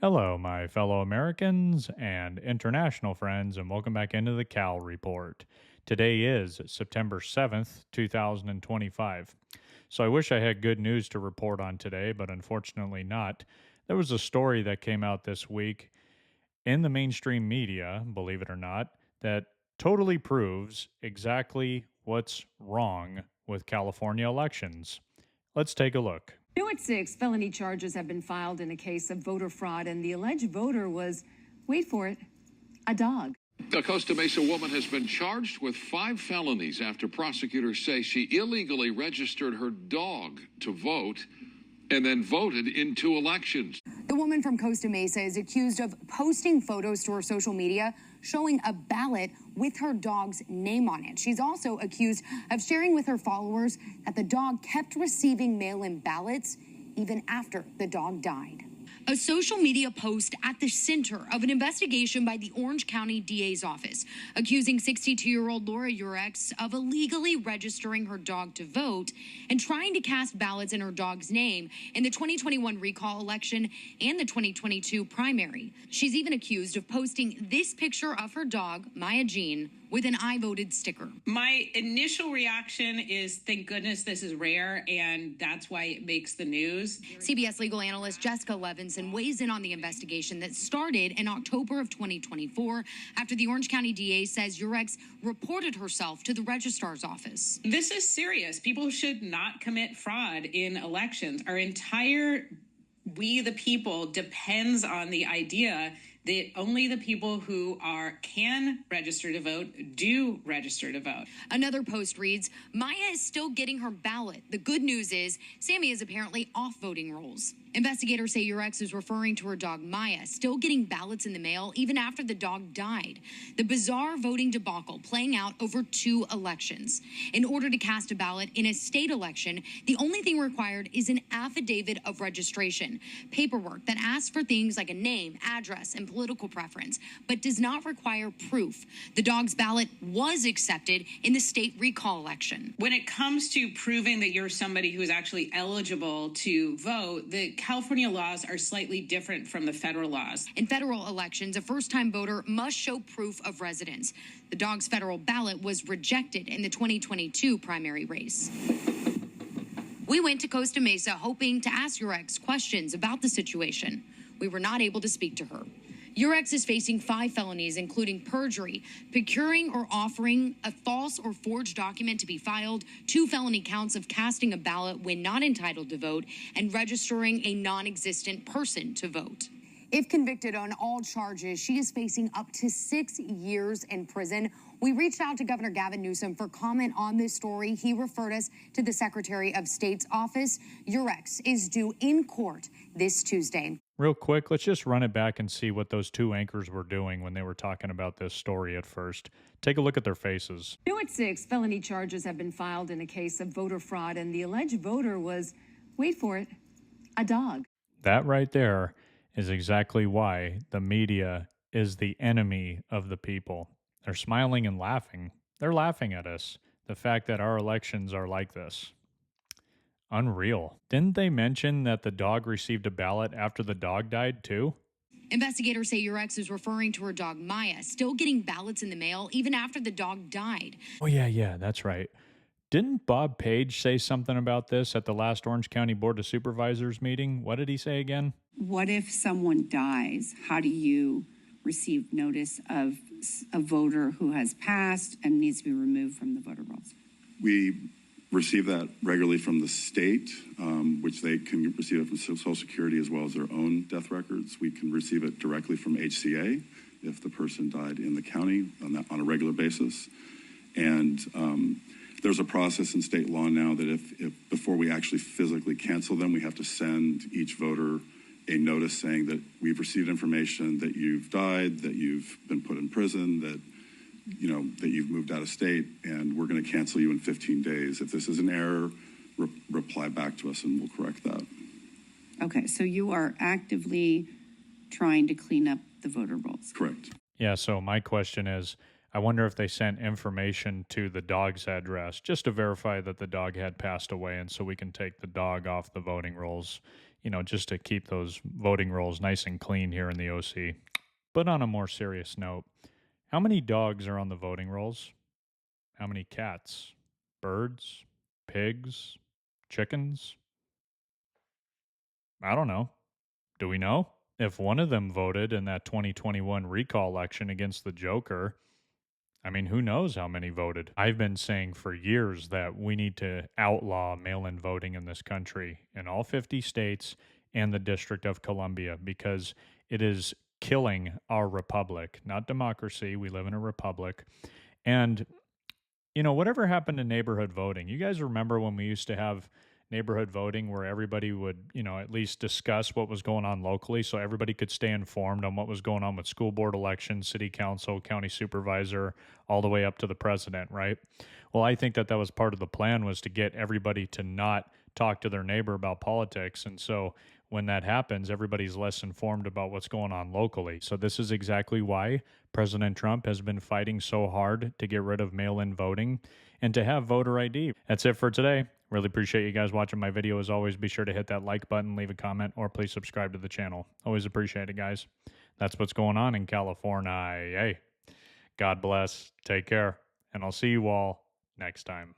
Hello, my fellow Americans and international friends, and welcome back into the Cal Report. Today is September 7th, 2025. So I wish I had good news to report on today, but unfortunately not. There was a story that came out this week in the mainstream media, believe it or not, that totally proves exactly what's wrong with California elections. Let's take a look. New at 6, felony charges have been filed in a case of voter fraud, and the alleged voter was, wait for it, a dog. A Costa Mesa woman has been charged with 5 felonies after prosecutors say she illegally registered her dog to vote and then voted in 2 elections. The woman from Costa Mesa is accused of posting photos to her social media showing a ballot with her dog's name on it. She's also accused of sharing with her followers that the dog kept receiving mail-in ballots even after the dog died. A social media post at the center of an investigation by the Orange County DA's office, accusing 62-year-old Laura Urex of illegally registering her dog to vote and trying to cast ballots in her dog's name in the 2021 recall election and the 2022 primary. She's even accused of posting this picture of her dog, Maya Jean, with an I voted sticker. My initial reaction is, thank goodness this is rare, and that's why it makes the news. CBS legal analyst Jessica Levinson weighs in on the investigation that started in October of 2024 after the Orange County DA says Urex reported herself to the registrar's office. This is serious. People should not commit fraud in elections. Our entire we the people depends on the idea that only the people who can register to vote do register to vote. Another post reads, Maya is still getting her ballot. The good news is Sammy is apparently off voting rolls. Investigators say Urex is referring to her dog Maya, still getting ballots in the mail even after the dog died. The bizarre voting debacle playing out over 2 elections. In order to cast a ballot in a state election, the only thing required is an affidavit of registration, paperwork that asks for things like a name, address, and political preference, but does not require proof. The dog's ballot was accepted in the state recall election. When it comes to proving that you're somebody who is actually eligible to vote, the California laws are slightly different from the federal laws. In federal elections, a first-time voter must show proof of residence. The dog's federal ballot was rejected in the 2022 primary race. We went to Costa Mesa hoping to ask Urex questions about the situation. We were not able to speak to her. Urex is facing 5 felonies, including perjury, procuring or offering a false or forged document to be filed, 2 felony counts of casting a ballot when not entitled to vote, and registering a non-existent person to vote. If convicted on all charges, she is facing up to 6 years in prison. We reached out to Governor Gavin Newsom for comment on this story. He referred us to the Secretary of State's office. Urex is due in court this Tuesday. Real quick, let's just run it back and see what those 2 anchors were doing when they were talking about this story at first. Take a look at their faces. New at 6, felony charges have been filed in a case of voter fraud, and the alleged voter was, wait for it, a dog. That right there is exactly why the media is the enemy of the people. They're smiling and laughing. They're laughing at us. The fact that our elections are like this. Unreal. Didn't they mention that the dog received a ballot after the dog died too? Investigators say Urex is referring to her dog Maya, still getting ballots in the mail even after the dog died. Oh, yeah, that's right. Didn't Bob Page say something about this at the last Orange County Board of Supervisors meeting? What did he say again? What if someone dies? How do you receive notice of a voter who has passed and needs to be removed from the voter rolls? We receive that regularly from the state, which they can receive it from Social Security as well as their own death records. We can receive it directly from HCA if the person died in the county on a regular basis. And there's a process in state law now that if before we actually physically cancel them, we have to send each voter a notice saying that we've received information that you've died, that you've been put in prison, that you've moved out of state, and we're going to cancel you in 15 days. If this is an error, reply back to us and we'll correct that. Okay, so you are actively trying to clean up the voter rolls. Correct. Yeah, so my question is, I wonder if they sent information to the dog's address just to verify that the dog had passed away and so we can take the dog off the voting rolls. just to keep those voting rolls nice and clean here in the OC. But on a more serious note, how many dogs are on the voting rolls? How many cats? Birds? Pigs? Chickens? I don't know. Do we know? If one of them voted in that 2021 recall election against the Joker, I mean, who knows how many voted? I've been saying for years that we need to outlaw mail in voting in this country, in all 50 states and the District of Columbia, because it is killing our republic, not democracy. We live in a republic. And, whatever happened to neighborhood voting? You guys remember when we used to have neighborhood voting where everybody would, at least discuss what was going on locally so everybody could stay informed on what was going on with school board elections, city council, county supervisor, all the way up to the president, right? Well, I think that was part of the plan, was to get everybody to not talk to their neighbor about politics. And so when that happens, everybody's less informed about what's going on locally. So this is exactly why President Trump has been fighting so hard to get rid of mail-in voting and to have voter ID. That's it for today. Really appreciate you guys watching my video. As always, be sure to hit that like button, leave a comment, or please subscribe to the channel. Always appreciate it, guys. That's what's going on in California. Hey, God bless. Take care. And I'll see you all next time.